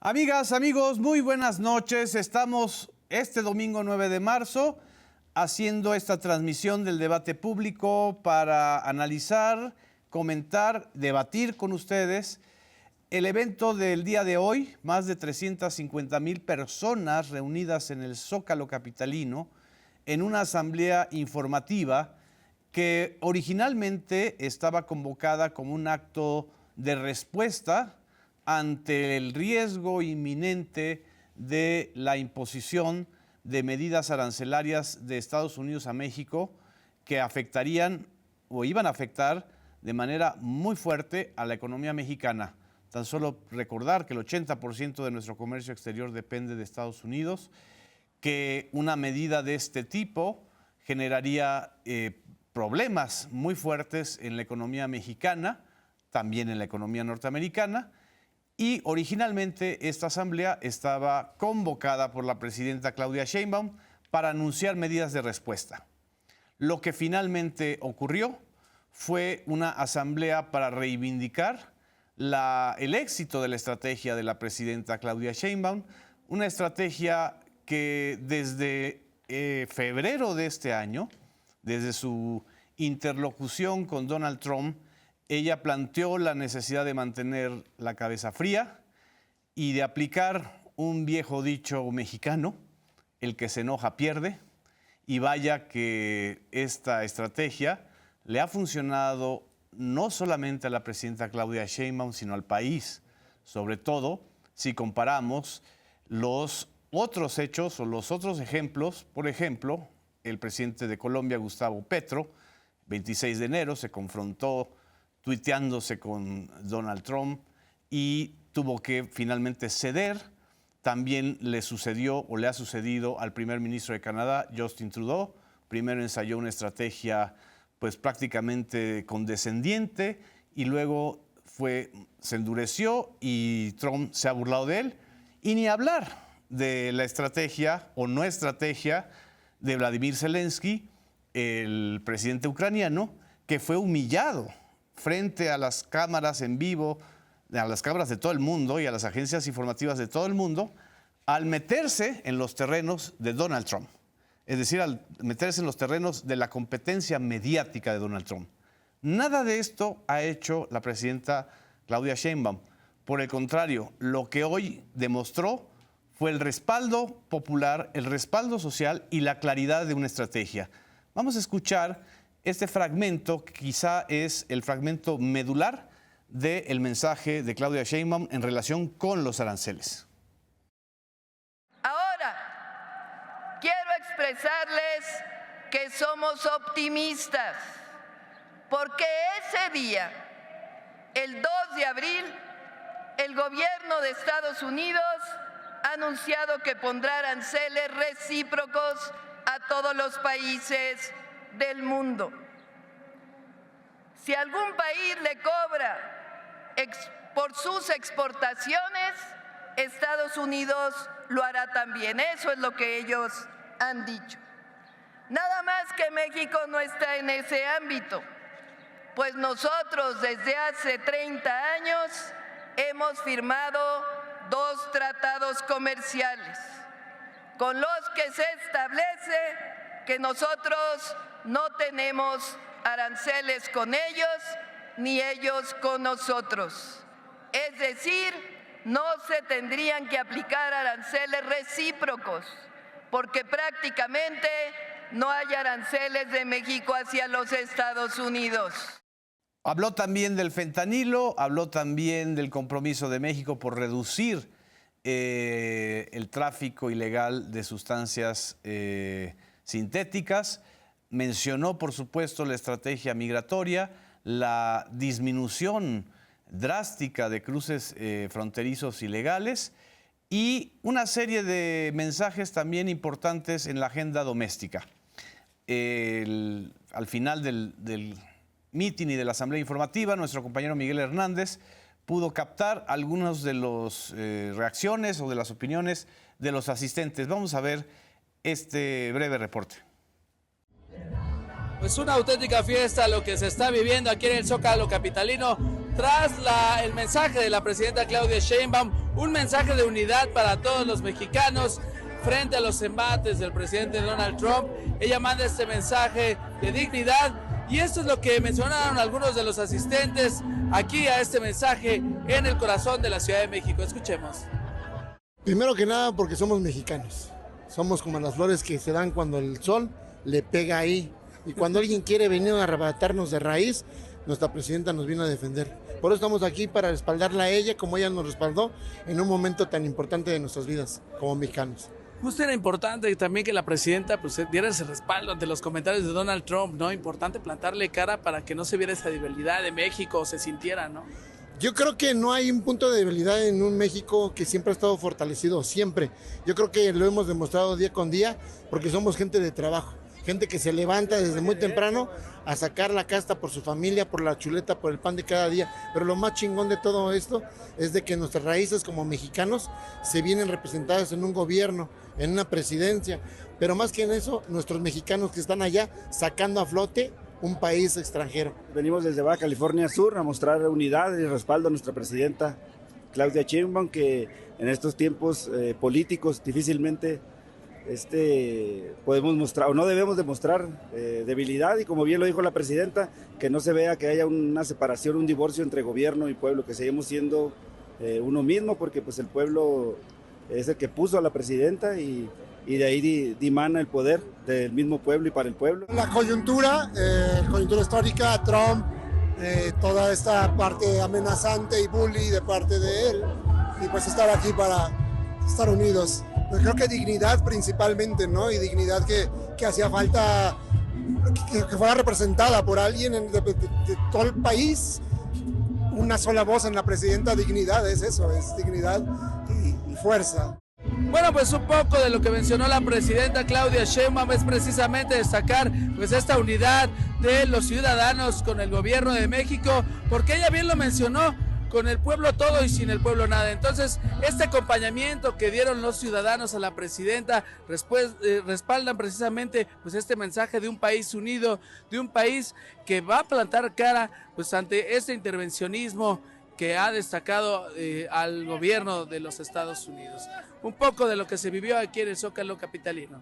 Amigas, amigos, muy buenas noches. Estamos este domingo 9 de marzo haciendo esta transmisión del debate público para analizar, comentar, debatir con ustedes el evento del día de hoy. Más de 350,000 personas reunidas en el Zócalo capitalino en una asamblea informativa que originalmente estaba convocada como un acto de respuesta ante el riesgo inminente de la imposición de medidas arancelarias de Estados Unidos a México que afectarían o iban a afectar de manera muy fuerte a la economía mexicana. Tan solo recordar que el 80% de nuestro comercio exterior depende de Estados Unidos, que una medida de este tipo generaría problemas muy fuertes en la economía mexicana, también en la economía norteamericana. Y originalmente esta asamblea estaba convocada por la presidenta Claudia Sheinbaum para anunciar medidas de respuesta. Lo que finalmente ocurrió fue una asamblea para reivindicar el éxito de la estrategia de la presidenta Claudia Sheinbaum, una estrategia que desde febrero de este año, desde su interlocución con Donald Trump, ella planteó la necesidad de mantener la cabeza fría y de aplicar un viejo dicho mexicano: el que se enoja pierde. Y vaya que esta estrategia le ha funcionado no solamente a la presidenta Claudia Sheinbaum, sino al país, sobre todo si comparamos los otros hechos o los otros ejemplos. Por ejemplo, el presidente de Colombia, Gustavo Petro, 26 de enero se confrontó tuiteándose con Donald Trump y tuvo que finalmente ceder. También le sucedió o le ha sucedido al primer ministro de Canadá, Justin Trudeau. Primero ensayó una estrategia pues prácticamente condescendiente y luego se endureció y Trump se ha burlado de él. Y ni hablar de la estrategia o no estrategia de Vladimir Zelensky, el presidente ucraniano, que fue humillado frente a las cámaras en vivo, a las cámaras de todo el mundo y a las agencias informativas de todo el mundo, al meterse en los terrenos de Donald Trump. Es decir, al meterse en los terrenos de la competencia mediática de Donald Trump. Nada de esto ha hecho la presidenta Claudia Sheinbaum. Por el contrario, lo que hoy demostró fue el respaldo popular, el respaldo social y la claridad de una estrategia. Vamos a escuchar este fragmento, que quizá es el fragmento medular del mensaje de Claudia Sheinbaum en relación con los aranceles. Ahora, quiero expresarles que somos optimistas, porque ese día, el 2 de abril, el gobierno de Estados Unidos ha anunciado que pondrá aranceles recíprocos a todos los países del mundo. Si algún país le cobra por sus exportaciones, Estados Unidos lo hará también. Eso es lo que ellos han dicho. Nada más que México no está en ese ámbito, pues nosotros desde hace 30 años hemos firmado 2 tratados comerciales con los que se establece que nosotros no tenemos aranceles con ellos, ni ellos con nosotros. Es decir, no se tendrían que aplicar aranceles recíprocos, porque prácticamente no hay aranceles de México hacia los Estados Unidos. Habló también del fentanilo, habló también del compromiso de México por reducir el tráfico ilegal de sustancias sintéticas. Mencionó, por supuesto, la estrategia migratoria, la disminución drástica de cruces fronterizos ilegales y una serie de mensajes también importantes en la agenda doméstica. Al final del mitin y de la asamblea informativa, nuestro compañero Miguel Hernández pudo captar algunas de las reacciones o de las opiniones de los asistentes. Vamos a ver este breve reporte. Pues una auténtica fiesta lo que se está viviendo aquí en el Zócalo capitalino, tras el mensaje de la presidenta Claudia Sheinbaum, un mensaje de unidad para todos los mexicanos frente a los embates del presidente Donald Trump. Ella manda este mensaje de dignidad y esto es lo que mencionaron algunos de los asistentes aquí a este mensaje en el corazón de la Ciudad de México. Escuchemos. Primero que nada porque somos mexicanos, somos como las flores que se dan cuando el sol le pega ahí y cuando alguien quiere venir a arrebatarnos de raíz, nuestra presidenta nos vino a defender. Por eso estamos aquí para respaldarla a ella como ella nos respaldó en un momento tan importante de nuestras vidas como mexicanos. Justo era importante también que la presidenta pues, diera ese respaldo ante los comentarios de Donald Trump, ¿no? Importante plantarle cara para que no se viera esa debilidad de México o se sintiera, ¿no? Yo creo que no hay un punto de debilidad en un México que siempre ha estado fortalecido, siempre. Yo creo que lo hemos demostrado día con día porque somos gente de trabajo, gente que se levanta desde muy temprano a sacar la casta por su familia, por la chuleta, por el pan de cada día. Pero lo más chingón de todo esto es de que nuestras raíces como mexicanos se vienen representadas en un gobierno, en una presidencia. Pero más que en eso, nuestros mexicanos que están allá sacando a flote un país extranjero. Venimos desde Baja California Sur a mostrar unidad y respaldo a nuestra presidenta Claudia Sheinbaum, que en estos tiempos políticos difícilmente podemos mostrar o no debemos demostrar debilidad, y como bien lo dijo la presidenta, que no se vea que haya una separación, un divorcio entre gobierno y pueblo, que seguimos siendo uno mismo, porque pues el pueblo es el que puso a la presidenta y de ahí dimana el poder del mismo pueblo y para el pueblo. La coyuntura histórica, Trump, toda esta parte amenazante y bully de parte de él, y pues estar aquí para estar unidos. Pues creo que dignidad principalmente, ¿no? Y dignidad que hacía falta que fuera representada por alguien de todo el país. Una sola voz en la presidenta, dignidad es eso, es dignidad y fuerza. Bueno, pues un poco de lo que mencionó la presidenta Claudia Sheinbaum es precisamente destacar pues esta unidad de los ciudadanos con el gobierno de México, porque ella bien lo mencionó, con el pueblo todo y sin el pueblo nada. Entonces, este acompañamiento que dieron los ciudadanos a la presidenta respaldan precisamente pues este mensaje de un país unido, de un país que va a plantar cara pues ante este intervencionismo que ha destacado al gobierno de los Estados Unidos. Un poco de lo que se vivió aquí en el Zócalo capitalino.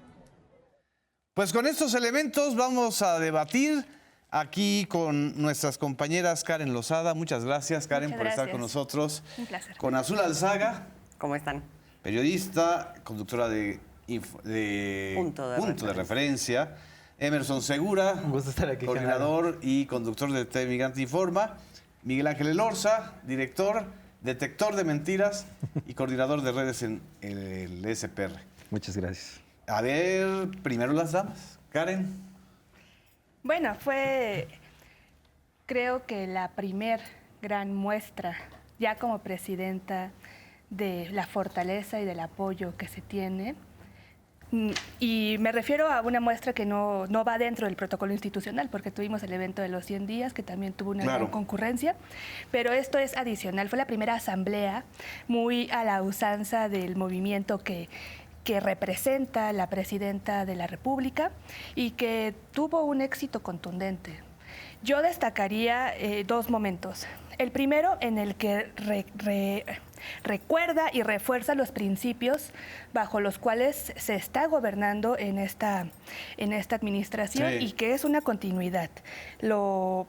Pues con estos elementos vamos a debatir aquí con nuestras compañeras Karen Lozada. Muchas gracias, Karen, por estar con nosotros. Un placer. Con Azul Alzaga. ¿Cómo están? Periodista, conductora de Punto de Referencia. Emerson Segura, un gusto estar aquí, coordinador y conductor de TV Migrante Informa. Miguel Ángel Elorza, director, detector de mentiras y coordinador de redes en el SPR. Muchas gracias. A ver, primero las damas. Karen. Bueno, fue, creo que la primer gran muestra, ya como presidenta, de la fortaleza y del apoyo que se tiene. Y me refiero a una muestra que no va dentro del protocolo institucional, porque tuvimos el evento de los 100 días, que también tuvo una gran concurrencia, pero esto es adicional. Fue la primera asamblea muy a la usanza del movimiento que representa la presidenta de la República y que tuvo un éxito contundente. Yo destacaría dos momentos. El primero, en el que recuerda y refuerza los principios bajo los cuales se está gobernando en esta administración, sí, y que es una continuidad. Lo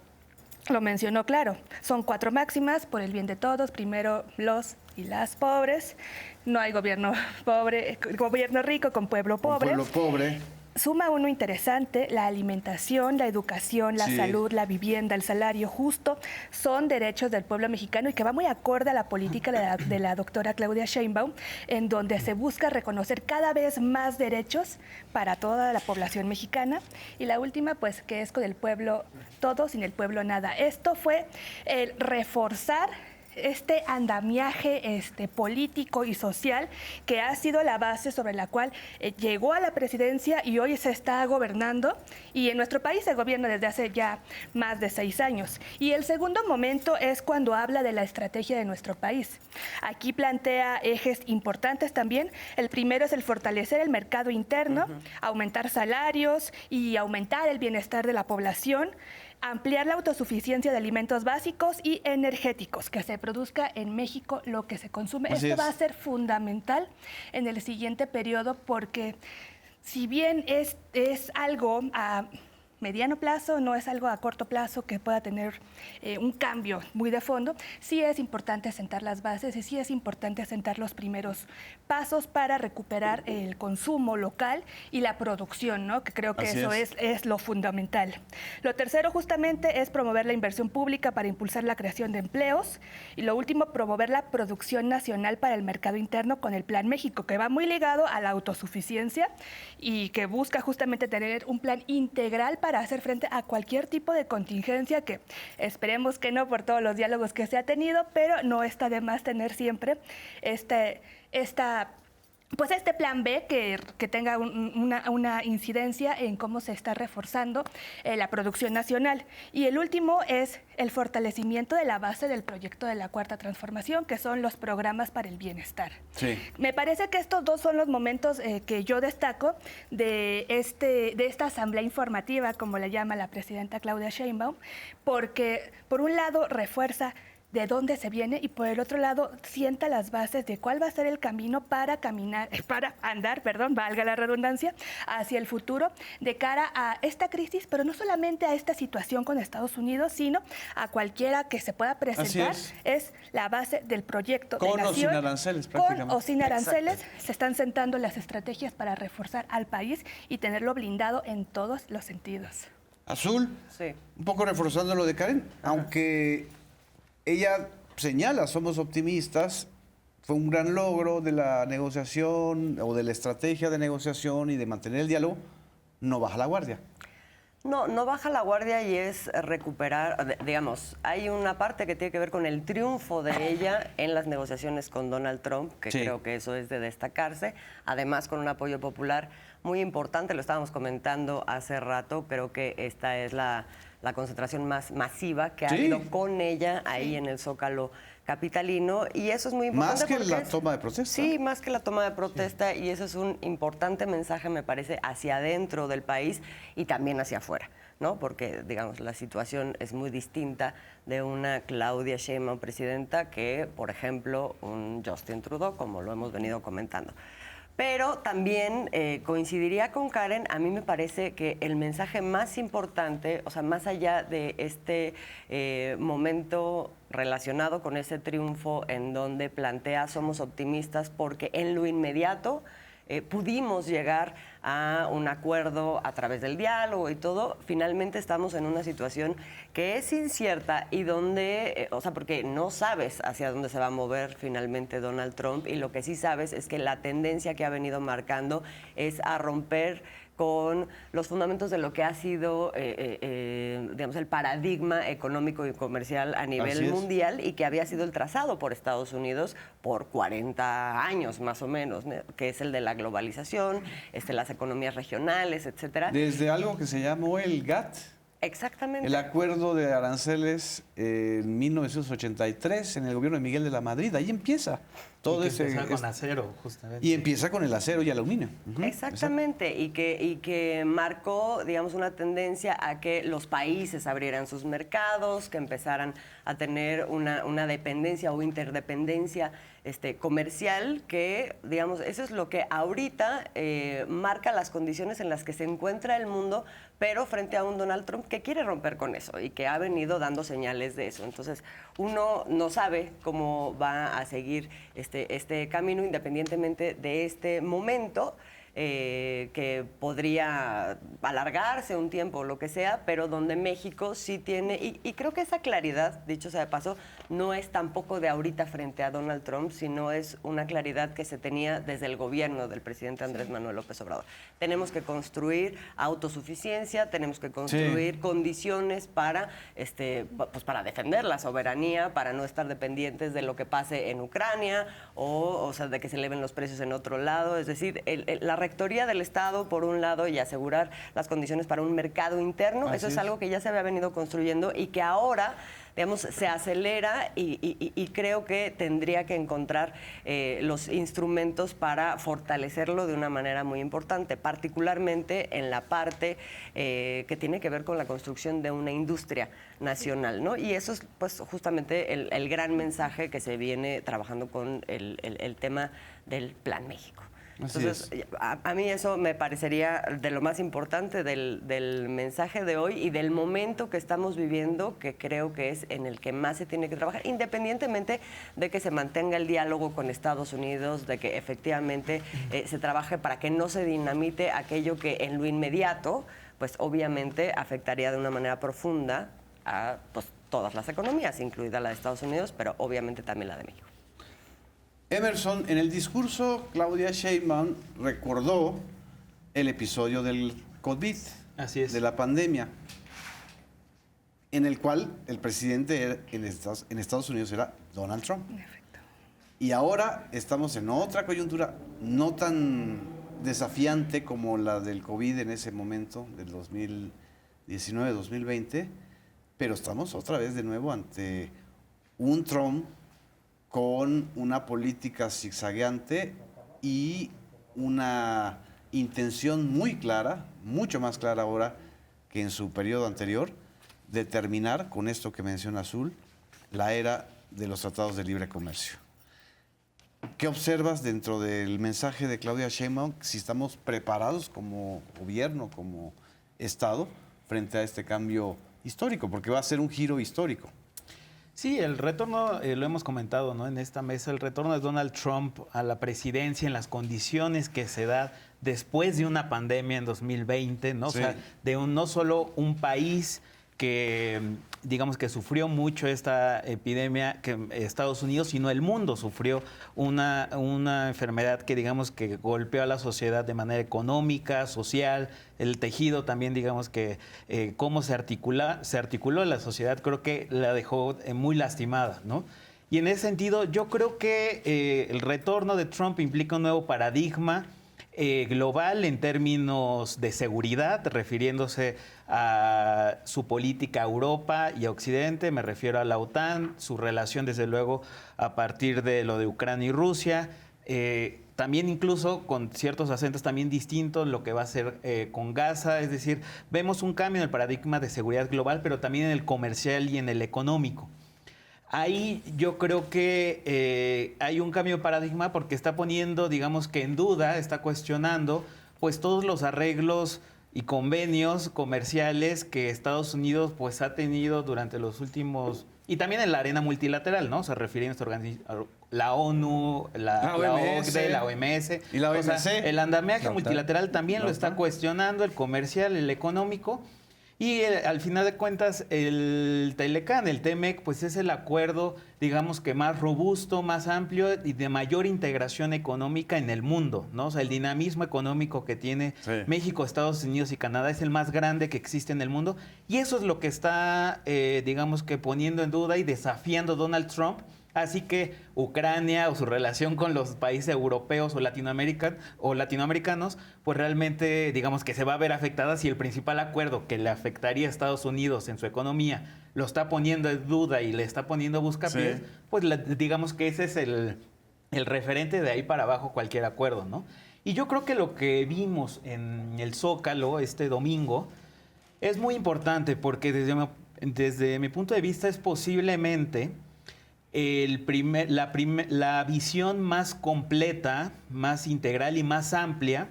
mencionó claro. Son 4 máximas: por el bien de todos, primero los y las pobres, no hay gobierno pobre, gobierno rico con pueblo pobre. Con pueblo pobre. Suma uno interesante: la alimentación, la educación, la salud, la vivienda, el salario justo, son derechos del pueblo mexicano, y que va muy acorde a la política de la doctora Claudia Sheinbaum, en donde se busca reconocer cada vez más derechos para toda la población mexicana. Y la última, pues, que es con el pueblo todo, sin el pueblo nada. Esto fue el reforzar este andamiaje político y social que ha sido la base sobre la cual llegó a la presidencia y hoy se está gobernando, y en nuestro país se gobierna desde hace ya más de 6 años. Y el segundo momento es cuando habla de la estrategia de nuestro país. Aquí plantea ejes importantes también. El primero es el fortalecer el mercado interno, aumentar salarios y aumentar el bienestar de la población. ampliar la autosuficiencia de alimentos básicos y energéticos, que se produzca en México lo que se consume. Así Esto va a es. ser fundamental en el siguiente periodo porque si bien es algo a mediano plazo, no es algo a corto plazo que pueda tener un cambio muy de fondo, sí es importante sentar las bases y sí es importante sentar los primeros pasos para recuperar el consumo local y la producción, ¿no? Que creo que Así eso es lo fundamental. Lo tercero justamente es promover la inversión pública para impulsar la creación de empleos y lo último, promover la producción nacional para el mercado interno con el Plan México, que va muy ligado a la autosuficiencia y que busca justamente tener un plan integral para hacer frente a cualquier tipo de contingencia, que esperemos que no por todos los diálogos que se ha tenido, pero no está de más tener siempre este plan B que tenga una incidencia en cómo se está reforzando la producción nacional. Y el último es el fortalecimiento de la base del proyecto de la Cuarta Transformación, que son los programas para el bienestar. Sí. Me parece que estos dos son los momentos que yo destaco de esta asamblea informativa, como la llama la presidenta Claudia Sheinbaum, porque por un lado refuerza de dónde se viene y por el otro lado sienta las bases de cuál va a ser el camino para andar, valga la redundancia, hacia el futuro de cara a esta crisis, pero no solamente a esta situación con Estados Unidos, sino a cualquiera que se pueda presentar. Es la base del proyecto Con de nación. o sin aranceles, Con prácticamente. o sin aranceles, se están sentando las estrategias para reforzar al país y tenerlo blindado en todos los sentidos. Azul, Sí. un poco reforzando lo de Karen, aunque ella señala, somos optimistas, fue un gran logro de la negociación o de la estrategia de negociación y de mantener el diálogo, no baja la guardia. No baja la guardia y es recuperar, digamos, hay una parte que tiene que ver con el triunfo de ella en las negociaciones con Donald Trump, que Sí. creo que eso es de destacarse, además con un apoyo popular muy importante, lo estábamos comentando hace rato, creo que esta es la concentración más masiva que ha Sí. habido con ella ahí en el Zócalo capitalino, y eso es muy importante. Más que porque la toma de protesta. Sí, más que la toma de protesta, y eso es un importante mensaje, me parece, hacia adentro del país y también hacia afuera, ¿no? Porque, digamos, la situación es muy distinta de una Claudia Sheinbaum presidenta que, por ejemplo, un Justin Trudeau, como lo hemos venido comentando. Pero también coincidiría con Karen, a mí me parece que el mensaje más importante, o sea, más allá de este momento relacionado con ese triunfo en donde plantea somos optimistas porque en lo inmediato pudimos llegar a un acuerdo a través del diálogo y todo, finalmente estamos en una situación que es incierta y donde, o sea, porque no sabes hacia dónde se va a mover finalmente Donald Trump, y lo que sí sabes es que la tendencia que ha venido marcando es a romper con los fundamentos de lo que ha sido, digamos, el paradigma económico y comercial a nivel mundial y que había sido el trazado por Estados Unidos por 40 años más o menos, ¿no? Que es el de la globalización, las economías regionales, etcétera. Desde algo que se llamó el GATT, Exactamente. el acuerdo de aranceles en 1983 en el gobierno de Miguel de la Madrid, ahí empieza todo y que ese... empieza con acero, justamente. Y empieza con el acero y aluminio. Ujú, Exactamente, y que marcó, digamos, una tendencia a que los países abrieran sus mercados, que empezaran a tener una dependencia o interdependencia comercial, que, digamos, eso es lo que ahorita marca las condiciones en las que se encuentra el mundo, pero frente a un Donald Trump que quiere romper con eso y que ha venido dando señales de eso. Entonces, uno no sabe cómo va a seguir este camino independientemente de este momento, que podría alargarse un tiempo o lo que sea, pero donde México sí tiene, y creo que esa claridad, dicho sea de paso, no es tampoco de ahorita frente a Donald Trump, sino es una claridad que se tenía desde el gobierno del presidente Andrés Manuel López Obrador. Tenemos que construir autosuficiencia, tenemos que construir condiciones para, pues para defender la soberanía, para no estar dependientes de lo que pase en Ucrania o sea, de que se eleven los precios en otro lado. Es decir, la rectoría del Estado, por un lado, y asegurar las condiciones para un mercado interno, eso es algo que ya se había venido construyendo y que ahora digamos, se acelera y creo que tendría que encontrar los instrumentos para fortalecerlo de una manera muy importante, particularmente en la parte que tiene que ver con la construcción de una industria nacional, ¿no? Y eso es pues justamente el gran mensaje que se viene trabajando con el tema del Plan México. Entonces, a mí eso me parecería de lo más importante del mensaje de hoy y del momento que estamos viviendo, que creo que es en el que más se tiene que trabajar, independientemente de que se mantenga el diálogo con Estados Unidos, de que efectivamente se trabaje para que no se dinamite aquello que en lo inmediato, pues obviamente afectaría de una manera profunda a pues, todas las economías, incluida la de Estados Unidos, pero obviamente también la de México. Emerson, en el discurso, Claudia Sheinbaum recordó el episodio del COVID, Así es. de la pandemia, en el cual el presidente en Estados Unidos era Donald Trump. Perfecto. Y ahora estamos en otra coyuntura no tan desafiante como la del COVID en ese momento, del 2019-2020, pero estamos otra vez de nuevo ante un Trump con una política zigzagueante y una intención muy clara, mucho más clara ahora que en su periodo anterior, de terminar con esto que menciona Azul, la era de los tratados de libre comercio. ¿Qué observas dentro del mensaje de Claudia Sheinbaum, si estamos preparados como gobierno, como Estado, frente a este cambio histórico? Porque va a ser un giro histórico. Sí, el retorno, lo hemos comentado, ¿no? En esta mesa, el retorno de Donald Trump a la presidencia en las condiciones que se da después de una pandemia en 2020, ¿no? Sí. O sea, no solo un país que, digamos, que sufrió mucho esta epidemia, que Estados Unidos, sino el mundo sufrió una enfermedad que, digamos, que golpeó a la sociedad de manera económica, social, el tejido también, digamos, que cómo se articuló la sociedad, creo que la dejó muy lastimada, ¿no? Y en ese sentido, yo creo que el retorno de Trump implica un nuevo paradigma global en términos de seguridad, refiriéndose a su política a Europa y a Occidente, me refiero a la OTAN, su relación desde luego a partir de lo de Ucrania y Rusia, también incluso con ciertos acentos también distintos lo que va a hacer con Gaza, es decir, vemos un cambio en el paradigma de seguridad global, pero también en el comercial y en el económico. Ahí yo creo que hay un cambio de paradigma porque está poniendo, digamos que en duda, está cuestionando pues todos los arreglos y convenios comerciales que Estados Unidos pues ha tenido durante los últimos, y también en la arena multilateral, ¿no? Se refiere a la ONU, la OCDE, la OMS. ¿Y la OMC? O sea, el andamiaje La OTAN. multilateral también La lo está OTAN. cuestionando, el comercial, el económico. Y al final de cuentas, el Telecán, el TEMEC, pues es el acuerdo, digamos que más robusto, más amplio y de mayor integración económica en el mundo, ¿no? O sea, el dinamismo económico que tiene México, Estados Unidos y Canadá es el más grande que existe en el mundo. Y eso es lo que está, digamos que poniendo en duda y desafiando Donald Trump. Así que Ucrania o su relación con los países europeos o latinoamericanos, pues realmente digamos que se va a ver afectada si el principal acuerdo que le afectaría a Estados Unidos en su economía lo está poniendo en duda y le está poniendo buscapiés, pues digamos que ese es el referente de ahí para abajo cualquier acuerdo, ¿no? Y yo creo que lo que vimos en el Zócalo este domingo es muy importante porque desde mi punto de vista es posiblemente la visión más completa, más integral y más amplia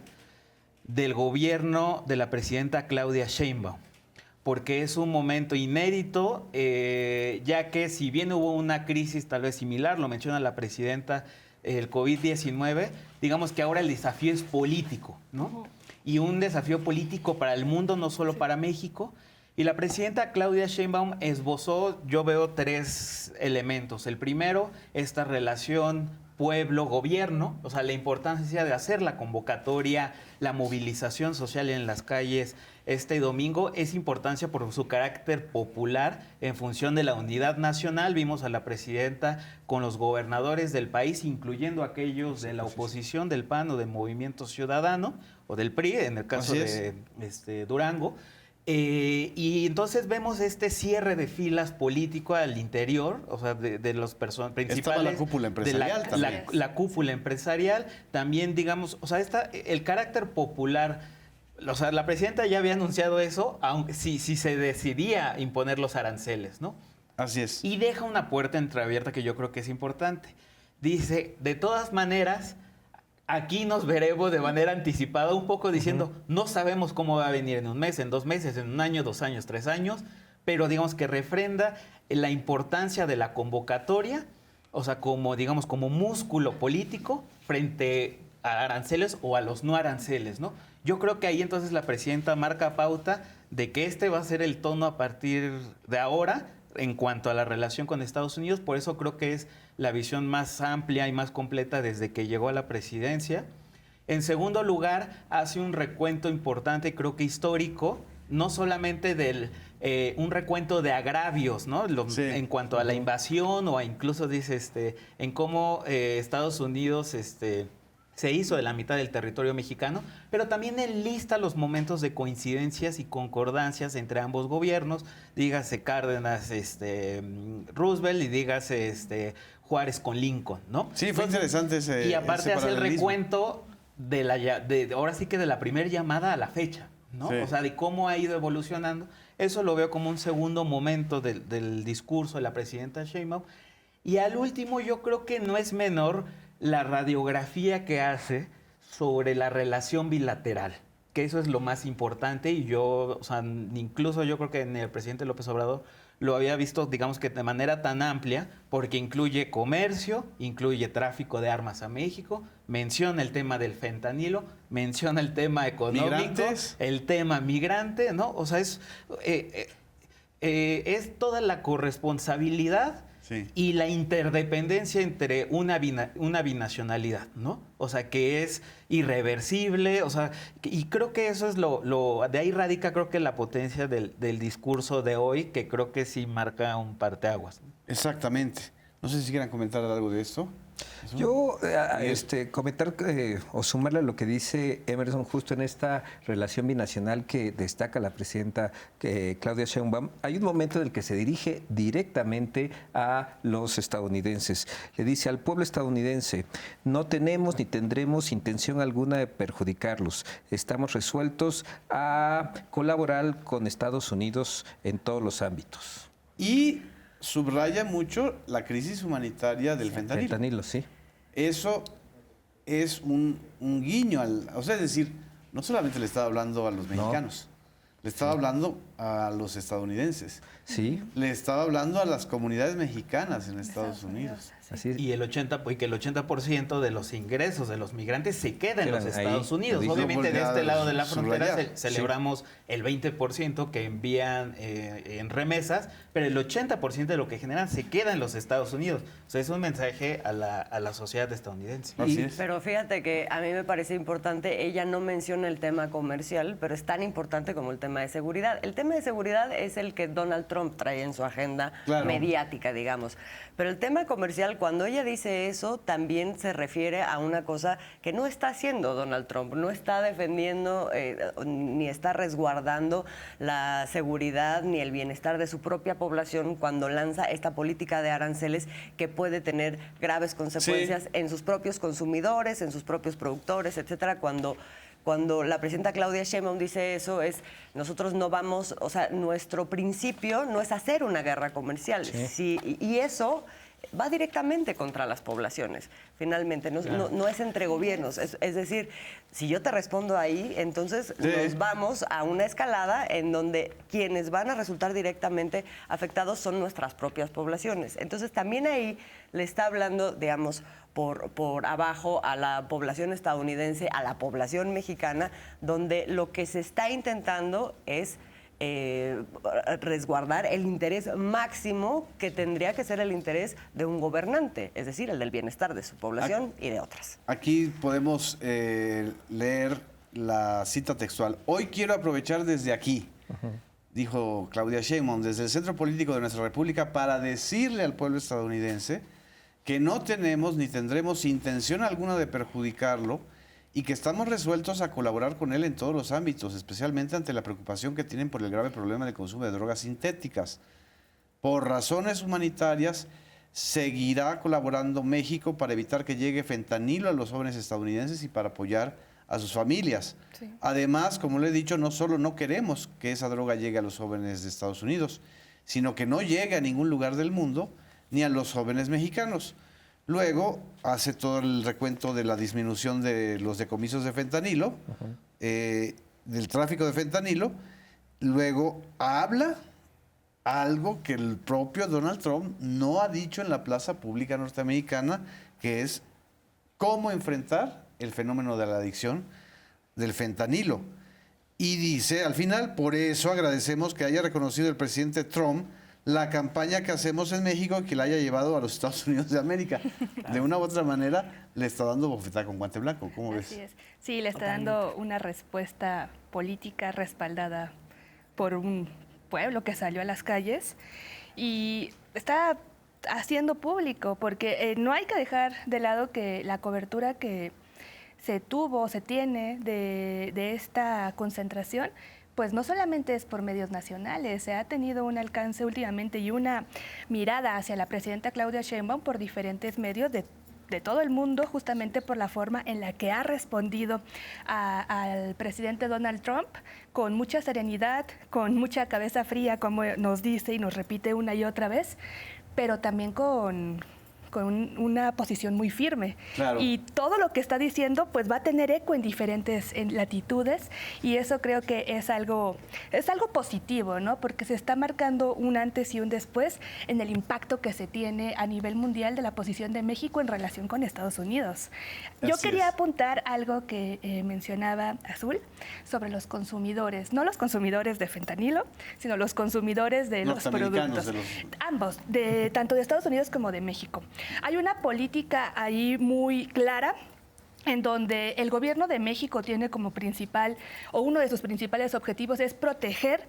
del gobierno de la presidenta Claudia Sheinbaum, porque es un momento inédito, ya que si bien hubo una crisis tal vez similar, lo menciona la presidenta, el COVID-19, digamos que ahora el desafío es político, ¿no? Y un desafío político para el mundo, no solo para México. Y la presidenta Claudia Sheinbaum esbozó, yo veo 3 elementos. El primero, esta relación pueblo-gobierno, o sea, la importancia de hacer la convocatoria, la movilización social en las calles este domingo es importancia por su carácter popular en función de la unidad nacional. Vimos a la presidenta con los gobernadores del país, incluyendo aquellos de la oposición, del PAN o del Movimiento Ciudadano, o del PRI, en el caso de Durango. Y entonces vemos este cierre de filas político al interior, o sea, de los principales. Estaba la cúpula empresarial también. La cúpula empresarial, también, digamos, o sea, el carácter popular. O sea, la presidenta ya había anunciado eso, aunque si se decidía imponer los aranceles, ¿no? Así es. Y deja una puerta entreabierta que yo creo que es importante. Dice, de todas maneras, aquí nos veremos de manera anticipada, un poco diciendo, no sabemos cómo va a venir en un mes, en 2 meses, en 1 año, 2 años, 3 años, pero digamos que refrenda la importancia de la convocatoria, o sea, como, digamos, como músculo político frente a aranceles o a los no aranceles, ¿no? Yo creo que ahí entonces la presidenta marca pauta de que este va a ser el tono a partir de ahora en cuanto a la relación con Estados Unidos. Por eso creo que es la visión más amplia y más completa desde que llegó a la presidencia. En segundo lugar, hace un recuento importante, creo que histórico, no solamente un recuento de agravios, ¿no? En cuanto a la invasión o a incluso dice en cómo Estados Unidos se hizo de la mitad del territorio mexicano, pero también enlista los momentos de coincidencias y concordancias entre ambos gobiernos, dígase Cárdenas, Roosevelt y dígase Juárez con Lincoln, ¿no? Sí, fue interesante ese. Y aparte hace el paralelismo. recuento ahora sí que de la primera llamada a la fecha, ¿no? Sí. O sea, de cómo ha ido evolucionando. Eso lo veo como un segundo momento del discurso de la presidenta Sheinbaum. Y al último, yo creo que no es menor la radiografía que hace sobre la relación bilateral, que eso es lo más importante. Y yo, o sea, incluso yo creo que en el presidente López Obrador lo había visto, digamos que de manera tan amplia, porque incluye comercio, incluye tráfico de armas a México, menciona el tema del fentanilo, menciona el tema económico, ¿Migrantes? el tema migrante, ¿no? O sea, es toda la corresponsabilidad. Sí. Y la interdependencia entre una binacionalidad, ¿no? O sea, que es irreversible, o sea, y creo que eso es de ahí radica, creo que la potencia del discurso de hoy, que creo que sí marca un parteaguas. Exactamente. No sé si quieran comentar algo de esto. Yo, comentar o sumarle a lo que dice Emerson justo en esta relación binacional que destaca la presidenta Claudia Sheinbaum, hay un momento en el que se dirige directamente a los estadounidenses. Le dice al pueblo estadounidense, no tenemos ni tendremos intención alguna de perjudicarlos. Estamos resueltos a colaborar con Estados Unidos en todos los ámbitos. Y subraya mucho la crisis humanitaria del fentanilo. Fentanilo, sí. Eso es un guiño o sea, es decir, no solamente le estaba hablando a los mexicanos, le estaba hablando a los estadounidenses. Sí. Le estaba hablando a las comunidades mexicanas en Estados Unidos. Así es. Y que el 80% de los ingresos de los migrantes se queda en los Quedan ahí. Estados Unidos. Lo dijo. Obviamente de este lado de la frontera Subrayar. celebramos el 20% que envían en remesas, pero el 80% de lo que generan se queda en los Estados Unidos. O sea, es un mensaje a la sociedad estadounidense. Así es. Pero fíjate que a mí me parece importante, ella no menciona el tema comercial, pero es tan importante como el tema de seguridad. El tema de seguridad es el que Donald Trump trae en su agenda mediática, digamos. Pero el tema comercial, cuando ella dice eso, también se refiere a una cosa que no está haciendo Donald Trump. No está defendiendo ni está resguardando la seguridad ni el bienestar de su propia población cuando lanza esta política de aranceles que puede tener graves consecuencias en sus propios consumidores, en sus propios productores, etcétera. Cuando la presidenta Claudia Sheinbaum dice eso, nosotros no vamos, o sea, nuestro principio no es hacer una guerra comercial. Y eso va directamente contra las poblaciones, finalmente, no es entre gobiernos. Es decir, si yo te respondo ahí, entonces nos vamos a una escalada en donde quienes van a resultar directamente afectados son nuestras propias poblaciones. Entonces también ahí le está hablando, digamos, por abajo a la población estadounidense, a la población mexicana, donde lo que se está intentando es resguardar el interés máximo que tendría que ser el interés de un gobernante, es decir, el del bienestar de su población y de otras. Aquí podemos leer la cita textual. Hoy quiero aprovechar desde aquí, dijo Claudia Sheinbaum, desde el centro político de nuestra república, para decirle al pueblo estadounidense que no tenemos ni tendremos intención alguna de perjudicarlo y que estamos resueltos a colaborar con él en todos los ámbitos, especialmente ante la preocupación que tienen por el grave problema del consumo de drogas sintéticas. Por razones humanitarias, seguirá colaborando México para evitar que llegue fentanilo a los jóvenes estadounidenses y para apoyar a sus familias. Sí. Además, como le he dicho, no solo no queremos que esa droga llegue a los jóvenes de Estados Unidos, sino que no llegue a ningún lugar del mundo ni a los jóvenes mexicanos. Luego hace todo el recuento de la disminución de los decomisos de fentanilo, del tráfico de fentanilo. Luego habla algo que el propio Donald Trump no ha dicho en la plaza pública norteamericana, que es cómo enfrentar el fenómeno de la adicción del fentanilo. Y dice, al final, por eso agradecemos que haya reconocido el presidente Trump la campaña que hacemos en México y que la haya llevado a los Estados Unidos de América. Claro. De una u otra manera, le está dando bofetada con guante blanco. ¿Cómo ves? Así es. Sí, le está dando una respuesta política respaldada por un pueblo que salió a las calles y está haciendo público, porque no hay que dejar de lado que la cobertura que se tiene de esta concentración, pues no solamente es por medios nacionales, se ha tenido un alcance últimamente y una mirada hacia la presidenta Claudia Sheinbaum por diferentes medios de todo el mundo, justamente por la forma en la que ha respondido al presidente Donald Trump, con mucha serenidad, con mucha cabeza fría, como nos dice y nos repite una y otra vez, pero también con una posición muy firme. Claro. Y todo lo que está diciendo pues va a tener eco en diferentes latitudes, y eso creo que es algo positivo, ¿no? Porque se está marcando un antes y un después en el impacto que se tiene a nivel mundial de la posición de México en relación con Estados Unidos. Yo quería apuntar algo que mencionaba Azul sobre los consumidores, no los consumidores de fentanilo, sino los consumidores de los productos. Ambos, tanto de Estados Unidos como de México. Hay una política ahí muy clara en donde el gobierno de México tiene como principal, o uno de sus principales objetivos es proteger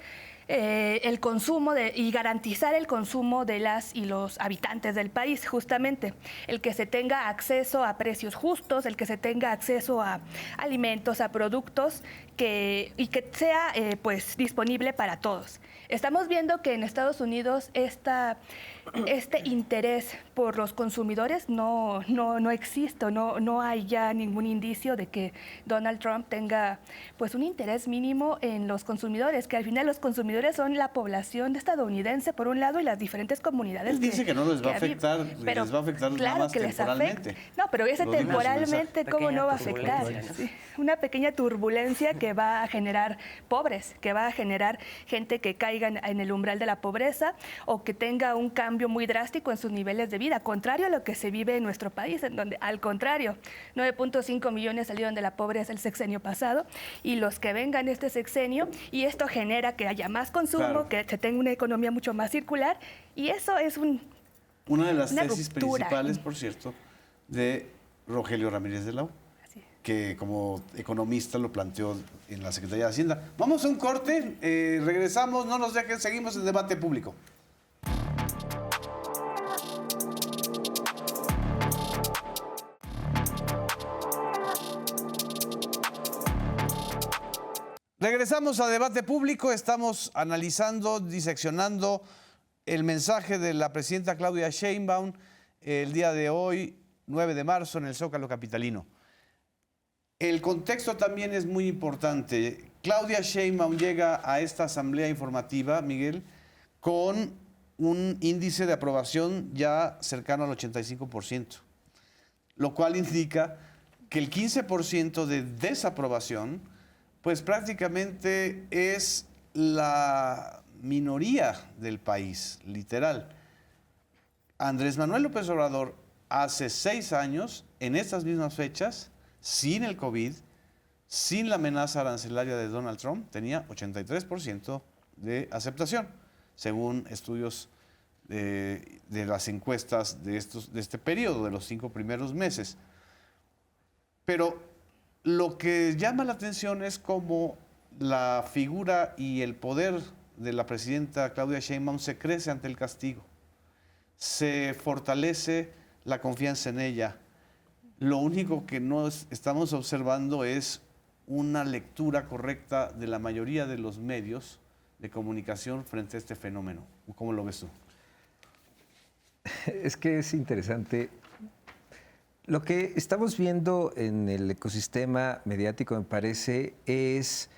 el consumo y garantizar el consumo de las y los habitantes del país, justamente. El que se tenga acceso a precios justos, el que se tenga acceso a alimentos, a productos y que sea pues disponible para todos. Estamos viendo que en Estados Unidos este interés por los consumidores no existe, no hay ya ningún indicio de que Donald Trump tenga pues un interés mínimo en los consumidores, que al final los consumidores son la población estadounidense por un lado y las diferentes comunidades. Él dice que no les va a afectar, pero les va a afectar claro nada más que temporalmente. No, pero ese temporalmente, ¿cómo no va a afectar? Sí, una pequeña turbulencia que va a generar pobres, que va a generar gente que caiga en el umbral de la pobreza o que tenga un cambio muy drástico en sus niveles de vida, contrario a lo que se vive en nuestro país, en donde, al contrario, 9.5 millones salieron de la pobreza el sexenio pasado, y los que vengan este sexenio, y esto genera que haya más consumo, claro, que se tenga una economía mucho más circular, y eso es una de las tesis principales, por cierto, de Rogelio Ramírez de la U, que como economista lo planteó en la Secretaría de Hacienda. Vamos a un corte, regresamos, no nos dejen, seguimos en Debate Público. Regresamos a Debate Público, estamos analizando, diseccionando el mensaje de la presidenta Claudia Sheinbaum el día de hoy, 9 de marzo, en el Zócalo capitalino. El contexto también es muy importante. Claudia Sheinbaum llega a esta asamblea informativa, Miguel, con un índice de aprobación ya cercano al 85%, lo cual indica que el 15% de desaprobación pues prácticamente es la minoría del país, literal. Andrés Manuel López Obrador hace 6 años, en estas mismas fechas, sin el COVID, sin la amenaza arancelaria de Donald Trump, tenía 83% de aceptación, según estudios de las encuestas de este periodo, de los 5 primeros meses. Pero lo que llama la atención es cómo la figura y el poder de la presidenta Claudia Sheinbaum se crece ante el castigo. Se fortalece la confianza en ella. Lo único que no estamos observando es una lectura correcta de la mayoría de los medios de comunicación frente a este fenómeno. ¿Cómo lo ves tú? Es que es interesante. Lo que estamos viendo en el ecosistema mediático, me parece, es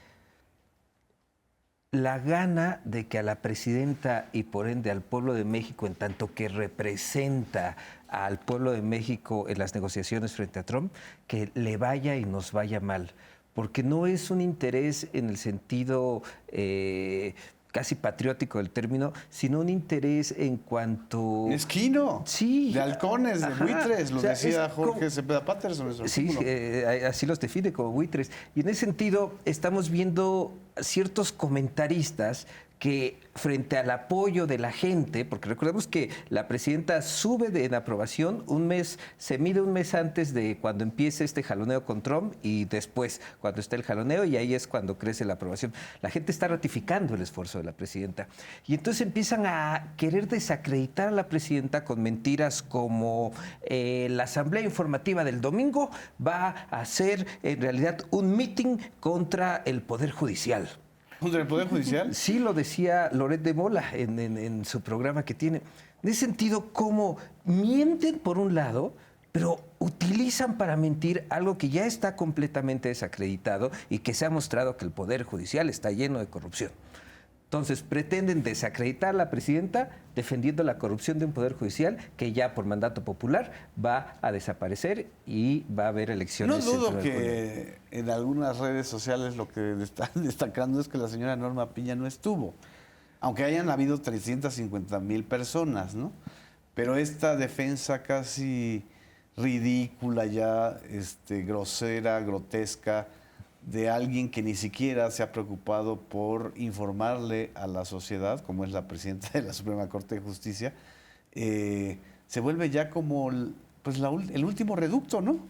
la gana de que a la presidenta y por ende al pueblo de México, en tanto que representa al pueblo de México en las negociaciones frente a Trump, que le vaya y nos vaya mal. Porque no es un interés en el sentido casi patriótico del término, sino un interés en cuanto... Mezquino. Sí. De halcones, de buitres, lo decía Jorge Cepeda Patterson. En su artículo. Así los define como buitres. Y en ese sentido estamos viendo ciertos comentaristas que frente al apoyo de la gente, porque recordemos que la presidenta sube en aprobación un mes, se mide un mes antes de cuando empiece este jaloneo con Trump y después cuando está el jaloneo, y ahí es cuando crece la aprobación. La gente está ratificando el esfuerzo de la presidenta. Y entonces empiezan a querer desacreditar a la presidenta con mentiras como la asamblea informativa del domingo va a ser en realidad un meeting contra el Poder Judicial. ¿Contra el Poder Judicial? Sí, lo decía Loret de Mola en su programa que tiene. En ese sentido, cómo mienten por un lado, pero utilizan para mentir algo que ya está completamente desacreditado y que se ha mostrado que el Poder Judicial está lleno de corrupción. Entonces, pretenden desacreditar a la presidenta defendiendo la corrupción de un Poder Judicial que ya por mandato popular va a desaparecer y va a haber elecciones. No dudo que en algunas redes sociales lo que están destacando es que la señora Norma Piña no estuvo, aunque hayan habido 350,000 personas, ¿no? Pero esta defensa casi ridícula ya, grosera, grotesca, de alguien que ni siquiera se ha preocupado por informarle a la sociedad, como es la presidenta de la Suprema Corte de Justicia, se vuelve ya como el último reducto, ¿no?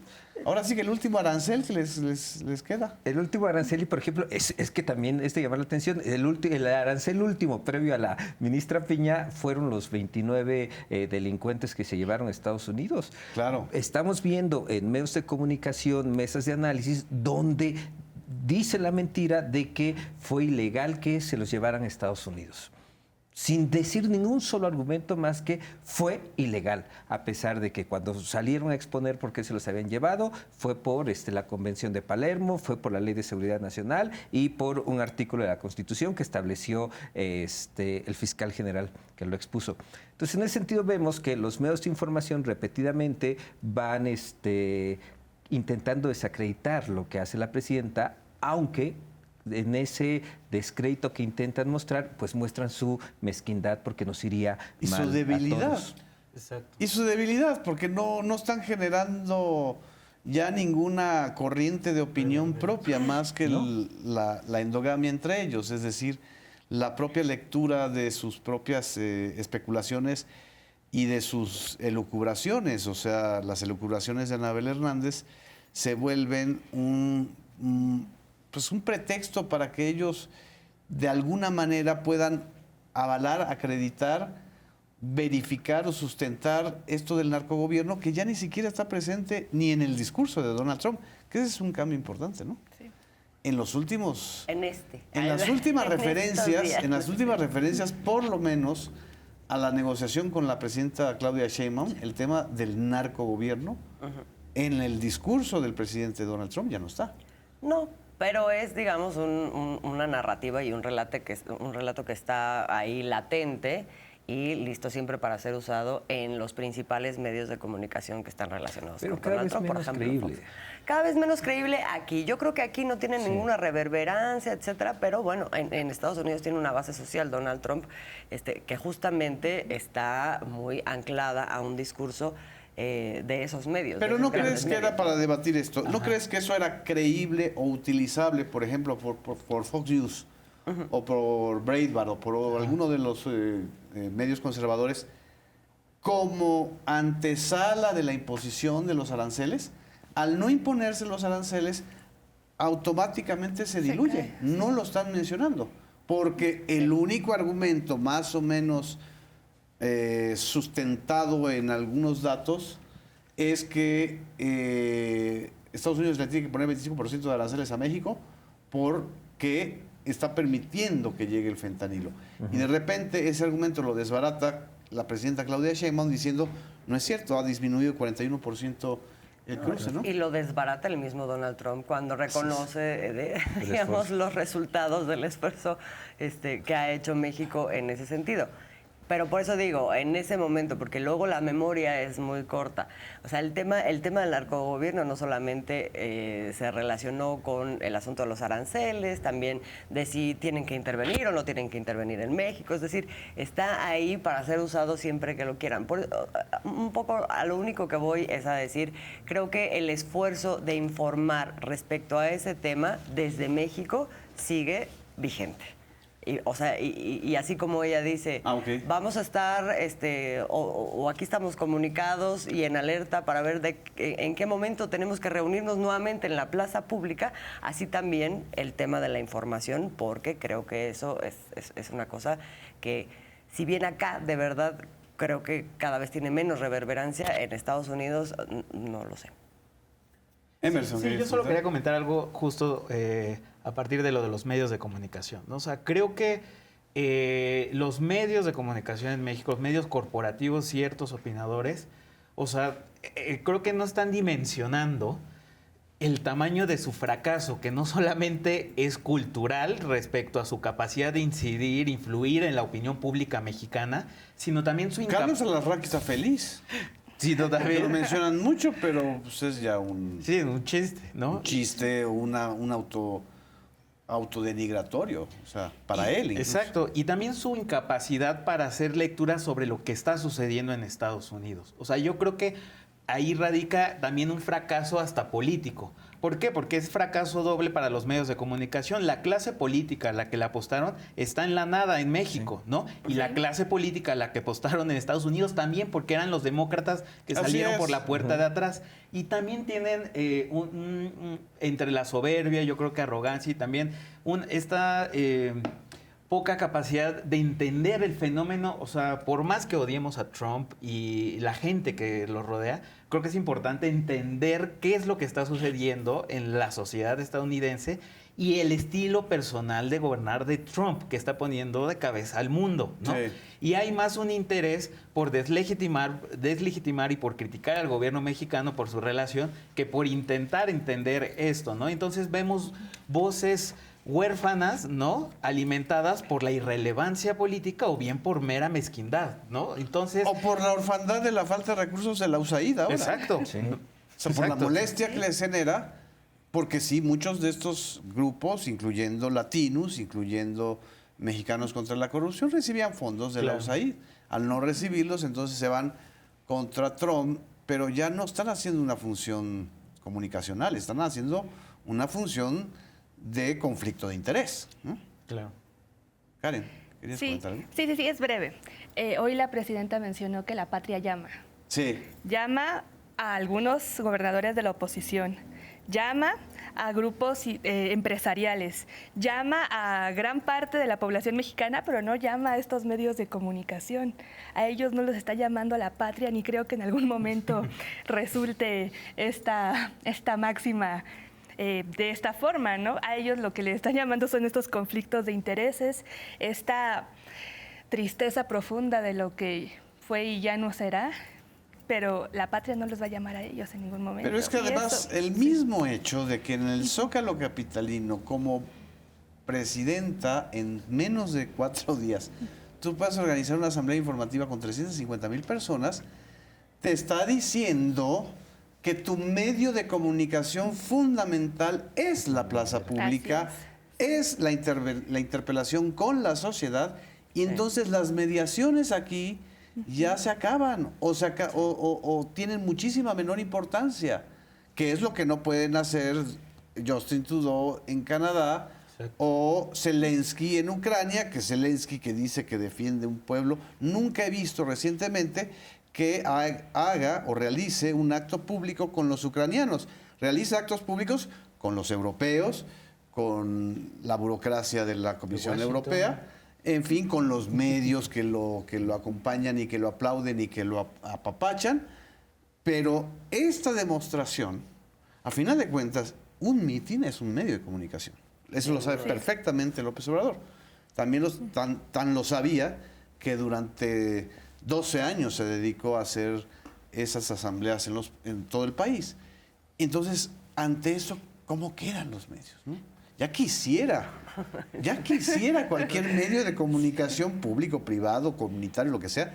Ahora sí que el último arancel que les queda. El último arancel, y por ejemplo, es que también es de llamar la atención, el arancel último previo a la ministra Piña fueron los 29 delincuentes que se llevaron a Estados Unidos. Claro. Estamos viendo en medios de comunicación, mesas de análisis, donde dice la mentira de que fue ilegal que se los llevaran a Estados Unidos, sin decir ningún solo argumento más que fue ilegal, a pesar de que cuando salieron a exponer por qué se los habían llevado, fue por la Convención de Palermo, fue por la Ley de Seguridad Nacional y por un artículo de la Constitución que estableció el fiscal general, que lo expuso. Entonces, en ese sentido vemos que los medios de información repetidamente van intentando desacreditar lo que hace la presidenta, aunque en ese descrédito que intentan mostrar, pues muestran su mezquindad porque nos iría y mal su debilidad. A todos. Exacto. Y su debilidad, porque no están generando ya ninguna corriente de opinión propia más que la endogamia entre ellos, es decir, la propia lectura de sus propias especulaciones y de sus elucubraciones, o sea, las elucubraciones de Anabel Hernández se vuelven un pretexto para que ellos de alguna manera puedan avalar, acreditar, verificar o sustentar esto del narcogobierno que ya ni siquiera está presente ni en el discurso de Donald Trump, que ese es un cambio importante, ¿no? Sí. En los últimos... En las últimas referencias, por lo menos, a la negociación con la presidenta Claudia Sheinbaum, el tema del narcogobierno, en el discurso del presidente Donald Trump ya no está. No, pero es, digamos, una narrativa y un relato que está ahí latente y listo siempre para ser usado en los principales medios de comunicación que están relacionados con Donald Trump, por ejemplo. Creíble. Cada vez menos creíble aquí. Yo creo que aquí no tiene ninguna reverberancia, etcétera, pero bueno, en Estados Unidos tiene una base social Donald Trump que justamente está muy anclada a un discurso de esos medios. Pero ¿no crees que era para debatir esto? ¿No crees que eso era creíble o utilizable, por ejemplo, por Fox News o por Breitbart o por alguno de los medios conservadores como antesala de la imposición de los aranceles? Al no imponerse los aranceles, automáticamente se diluye. No lo están mencionando, porque el único argumento más o menos sustentado en algunos datos es que Estados Unidos le tiene que poner 25% de aranceles a México porque está permitiendo que llegue el fentanilo. Y de repente ese argumento lo desbarata la presidenta Claudia Sheinbaum diciendo, no es cierto, ha disminuido 41% el cruce, ¿no? Y lo desbarata el mismo Donald Trump cuando reconoce, digamos, los resultados del esfuerzo que ha hecho México en ese sentido. Pero por eso digo, en ese momento, porque luego la memoria es muy corta. O sea, el tema del narcogobierno no solamente se relacionó con el asunto de los aranceles, también de si tienen que intervenir o no tienen que intervenir en México. Es decir, está ahí para ser usado siempre que lo quieran. Un poco a lo único que voy es a decir, creo que el esfuerzo de informar respecto a ese tema desde México sigue vigente. Y así como ella dice, vamos a estar, o aquí estamos comunicados y en alerta para ver en qué momento tenemos que reunirnos nuevamente en la plaza pública, así también el tema de la información, porque creo que eso es una cosa que, si bien acá de verdad creo que cada vez tiene menos reverberancia, en Estados Unidos no lo sé. Emerson, sí, yo solo quería comentar algo justo a partir de lo de los medios de comunicación, ¿no? O sea, creo que los medios de comunicación en México, los medios corporativos, ciertos opinadores, o sea, creo que no están dimensionando el tamaño de su fracaso, que no solamente es cultural respecto a su capacidad de incidir, influir en la opinión pública mexicana, sino también su Carlos Alarraqui está feliz. Sí, totalmente. Lo mencionan mucho, pero pues es ya un... Sí, un chiste, ¿no? Un chiste, un autodenigratorio, o sea, para él incluso. Exacto, y también su incapacidad para hacer lecturas sobre lo que está sucediendo en Estados Unidos. O sea, yo creo que ahí radica también un fracaso hasta político. ¿Por qué? Porque es fracaso doble para los medios de comunicación. La clase política a la que le apostaron está en la nada en México, ¿no? Y la clase política a la que apostaron en Estados Unidos también, porque eran los demócratas que salieron por la puerta de atrás. Y también tienen entre la soberbia, yo creo que arrogancia y también esta poca capacidad de entender el fenómeno. O sea, por más que odiemos a Trump y la gente que lo rodea, creo que es importante entender qué es lo que está sucediendo en la sociedad estadounidense y el estilo personal de gobernar de Trump, que está poniendo de cabeza al mundo, ¿no? Sí. Y hay más un interés por deslegitimar y por criticar al gobierno mexicano por su relación que por intentar entender esto, ¿no? Entonces vemos voces huérfanas, ¿no? Alimentadas por la irrelevancia política o bien por mera mezquindad, ¿no? Entonces... O por la orfandad de la falta de recursos de la USAID ahora. Exacto. Sí. O sea, por la molestia que les genera, porque sí, muchos de estos grupos, incluyendo latinos, incluyendo mexicanos contra la corrupción, recibían fondos de la USAID. Al no recibirlos, entonces se van contra Trump, pero ya no están haciendo una función comunicacional, están haciendo una función de conflicto de interés, ¿no? Claro. Karen, ¿querías comentar algo? Sí, es breve. Hoy la presidenta mencionó que la patria llama. Sí. Llama a algunos gobernadores de la oposición, llama a grupos empresariales, llama a gran parte de la población mexicana, pero no llama a estos medios de comunicación. A ellos no los está llamando a la patria, ni creo que en algún momento resulte esta máxima de esta forma, ¿no? A ellos lo que le están llamando son estos conflictos de intereses, esta tristeza profunda de lo que fue y ya no será, pero la patria no los va a llamar a ellos en ningún momento. Pero es que además el mismo hecho de que en el Zócalo capitalino, como presidenta, en menos de 4 días, tú puedas organizar una asamblea informativa con 350,000 personas, te está diciendo que tu medio de comunicación fundamental es la plaza pública, es la interpelación con la sociedad, y entonces las mediaciones aquí ya se acaban o tienen muchísima menor importancia, que es lo que no pueden hacer Justin Trudeau en Canadá o Zelensky en Ucrania, que Zelensky, que dice que defiende un pueblo. Nunca he visto recientemente que haga o realice un acto público con los ucranianos. Realiza actos públicos con los europeos, con la burocracia de la Comisión Europea, en fin, con los medios que lo acompañan y que lo aplauden y que lo apapachan, Pero esta demostración, a final de cuentas, un mitin es un medio de comunicación. Eso lo sabe perfectamente López Obrador. También tan lo sabía que durante 12 años se dedicó a hacer esas asambleas en todo el país. Entonces, ante eso, ¿cómo quedan los medios, no? Ya quisiera cualquier medio de comunicación público, privado, comunitario, lo que sea,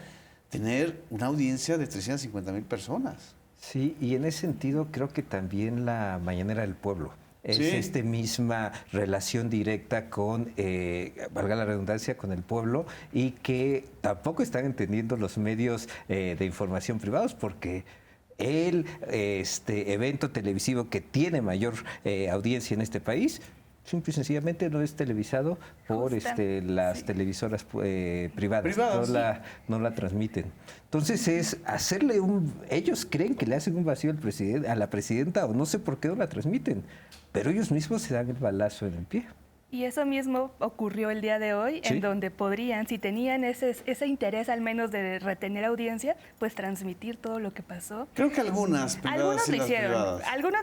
tener una audiencia de 350,000 personas. Sí, y en ese sentido creo que también la Mañanera del Pueblo es misma relación directa con, valga la redundancia, con el pueblo, y que tampoco están entendiendo los medios de información privados, porque el evento televisivo que tiene mayor audiencia en este país simple y sencillamente no es televisado por las televisoras privadas. No la transmiten. Entonces es hacerle ellos creen que le hacen un vacío a la presidenta, o no sé por qué no la transmiten, pero ellos mismos se dan el balazo en el pie. Y eso mismo ocurrió el día de hoy, en donde podrían, si tenían ese interés al menos de retener audiencia, pues transmitir todo lo que pasó. Creo que algunos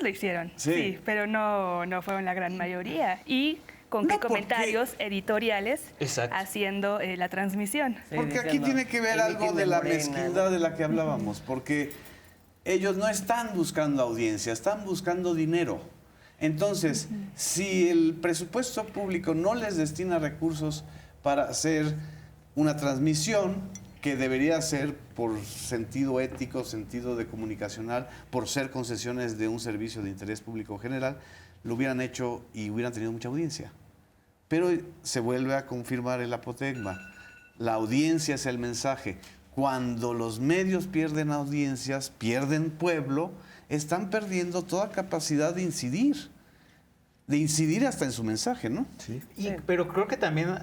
lo hicieron, sí, pero no fueron la gran mayoría. Y con qué comentarios editoriales haciendo la transmisión. Porque aquí tiene que ver algo de la mezquindad de la que hablábamos, porque ellos no están buscando audiencia, están buscando dinero. Entonces, si el presupuesto público no les destina recursos para hacer una transmisión, que debería ser por sentido ético, sentido de comunicacional, por ser concesiones de un servicio de interés público general, lo hubieran hecho y hubieran tenido mucha audiencia. Pero se vuelve a confirmar el apotegma. La audiencia es el mensaje. Cuando los medios pierden audiencias, pierden pueblo, están perdiendo toda capacidad de incidir hasta en su mensaje, ¿no? Sí. Pero creo que también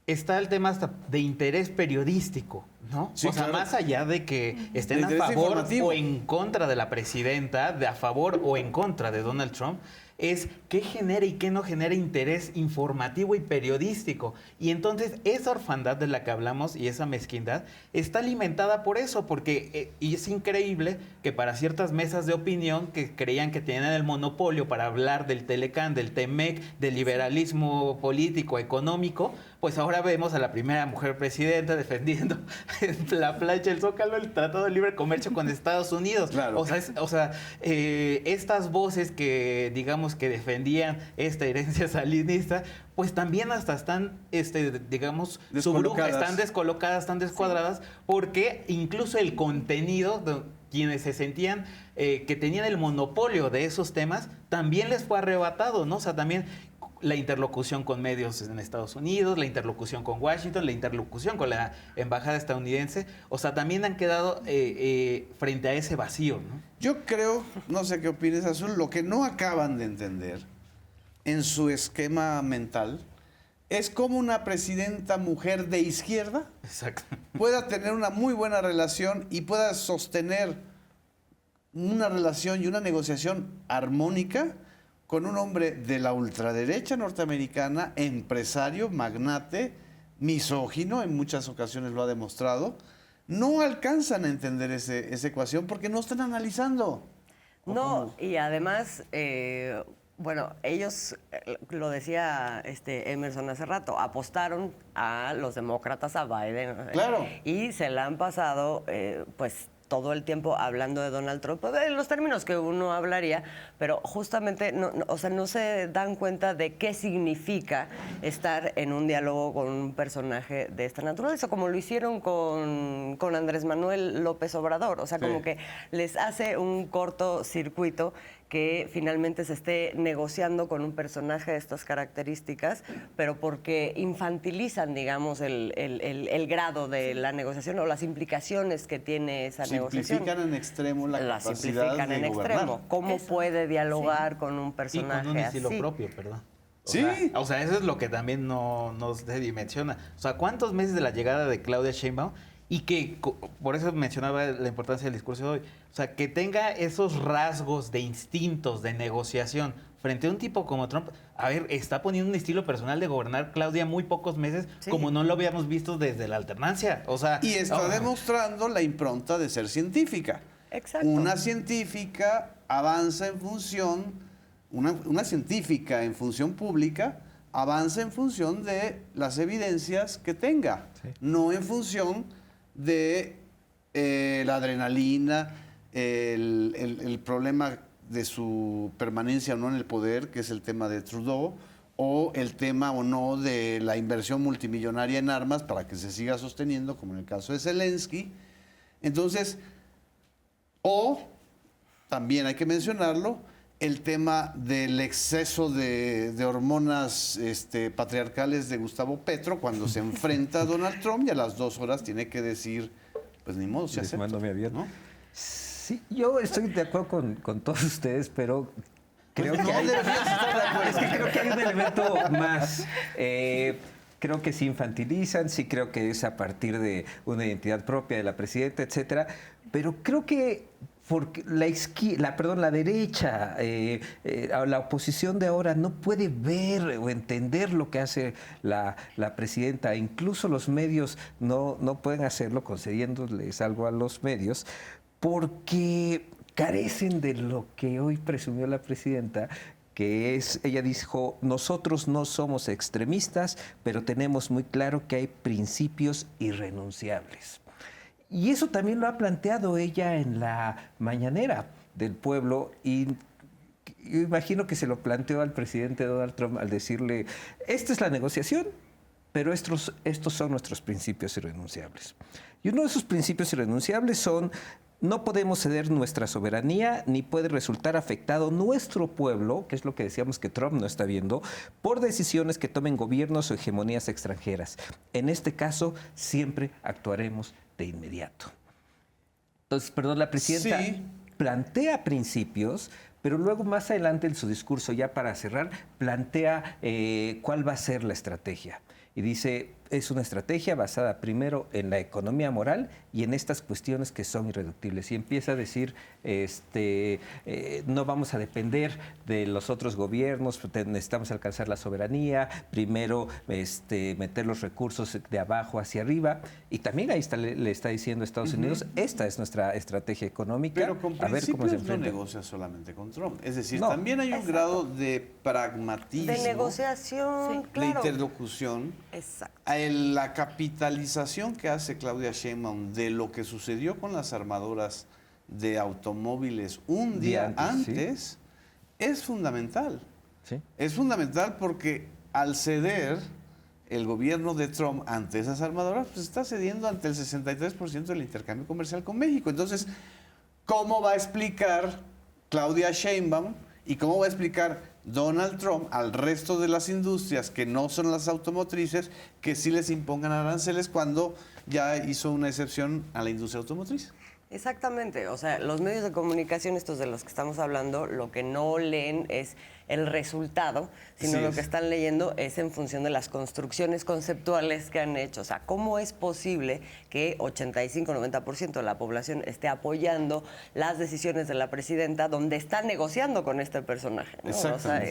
está el tema hasta de interés periodístico, ¿no? Sí, o sea, claro. Más allá de que estén a favor o en contra de la presidenta, a favor o en contra de Donald Trump, es qué genera y qué no genera interés informativo y periodístico. Y entonces esa orfandad de la que hablamos y esa mezquindad está alimentada por eso, porque y es increíble que para ciertas mesas de opinión que creían que tenían el monopolio para hablar del Telecán, del Temec, del liberalismo político, económico, pues ahora vemos a la primera mujer presidenta defendiendo en la plancha del Zócalo el Tratado de Libre Comercio con Estados Unidos. Claro. Estas voces que, digamos, que defendían esta herencia salinista, pues también hasta están, su bruja, están descolocadas, están descuadradas, porque incluso el contenido de quienes se sentían que tenían el monopolio de esos temas, también les fue arrebatado, ¿no? O sea, también la interlocución con medios en Estados Unidos, la interlocución con Washington, la interlocución con la embajada estadounidense, o sea, también han quedado frente a ese vacío, ¿no? Yo creo, no sé qué opines, Azul, lo que no acaban de entender en su esquema mental es cómo una presidenta mujer de izquierda pueda tener una muy buena relación y pueda sostener una relación y una negociación armónica con un hombre de la ultraderecha norteamericana, empresario, magnate, misógino, en muchas ocasiones lo ha demostrado. No alcanzan a entender esa ecuación porque no están analizando. No, y además, ellos, lo decía Emerson hace rato, apostaron a los demócratas, a Biden. Claro. Y se la han pasado, todo el tiempo hablando de Donald Trump, en los términos que uno hablaría, pero justamente no se dan cuenta de qué significa estar en un diálogo con un personaje de esta naturaleza, como lo hicieron con Andrés Manuel López Obrador. O sea, como que les hace un cortocircuito que finalmente se esté negociando con un personaje de estas características, pero porque infantilizan, digamos, el grado de la negociación o las implicaciones que tiene esa negociación. Simplifican en extremo la capacidad simplifican de en gobernar. Extremo. ¿Cómo puede dialogar con un personaje y con un estilo así? propio, perdón. Sí. O sea, eso es lo que también no se dimensiona. O sea, ¿cuántos meses de la llegada de Claudia Sheinbaum? Y que, por eso mencionaba la importancia del discurso de hoy, o sea, que tenga esos rasgos de instintos, de negociación, frente a un tipo como Trump. A ver, está poniendo un estilo personal de gobernar Claudia muy pocos meses, como no lo habíamos visto desde la alternancia. O sea, y está demostrando la impronta de ser científica. Exacto. Una científica avanza en función, una científica en función pública avanza en función de las evidencias que tenga, no en función de la adrenalina, el problema de su permanencia o no en el poder, que es el tema de Trudeau, o el tema o no de la inversión multimillonaria en armas para que se siga sosteniendo, como en el caso de Zelensky. Entonces, o también hay que mencionarlo, el tema del exceso de hormonas patriarcales de Gustavo Petro cuando se enfrenta a Donald Trump y a las 2 horas tiene que decir, pues ni modo, se acepta, ¿no? Sí, yo estoy de acuerdo con todos ustedes, pero creo que hay, es que creo que hay un elemento más. Creo que se infantilizan, sí creo que es a partir de una identidad propia de la presidenta, etcétera, pero creo que porque la derecha, la oposición de ahora no puede ver o entender lo que hace la presidenta. Incluso los medios no pueden hacerlo, concediéndoles algo a los medios, porque carecen de lo que hoy presumió la presidenta, que es, ella dijo, nosotros no somos extremistas, pero tenemos muy claro que hay principios irrenunciables. Y eso también lo ha planteado ella en la mañanera del pueblo, y yo imagino que se lo planteó al presidente Donald Trump al decirle, esta es la negociación, pero estos son nuestros principios irrenunciables. Y uno de esos principios irrenunciables son, no podemos ceder nuestra soberanía, ni puede resultar afectado nuestro pueblo, que es lo que decíamos que Trump no está viendo, por decisiones que tomen gobiernos o hegemonías extranjeras. En este caso, siempre actuaremos de inmediato. Entonces, la presidenta plantea principios, pero luego más adelante en su discurso, ya para cerrar, plantea cuál va a ser la estrategia. Y dice, es una estrategia basada primero en la economía moral y en estas cuestiones que son irreductibles. Y empieza a decir, no vamos a depender de los otros gobiernos, necesitamos alcanzar la soberanía, primero meter los recursos de abajo hacia arriba. Y también ahí le está diciendo a Estados Unidos, esta es nuestra estrategia económica. Pero con principios no negocia solamente con Trump. Es decir, también hay un grado de pragmatismo. De negociación, de interlocución. Exacto. La capitalización que hace Claudia Sheinbaum de lo que sucedió con las armadoras de automóviles un día antes es fundamental. Sí. Es fundamental porque al ceder el gobierno de Trump ante esas armadoras, pues está cediendo ante el 63% del intercambio comercial con México. Entonces, ¿cómo va a explicar Claudia Sheinbaum y cómo va a explicar Donald Trump al resto de las industrias que no son las automotrices que sí les impongan aranceles cuando ya hizo una excepción a la industria automotriz? Exactamente, o sea, los medios de comunicación, estos de los que estamos hablando, lo que no leen es el resultado, sino lo que están leyendo es en función de las construcciones conceptuales que han hecho. O sea, ¿cómo es posible que 85-90% de la población esté apoyando las decisiones de la presidenta donde está negociando con este personaje, ¿no? O sea,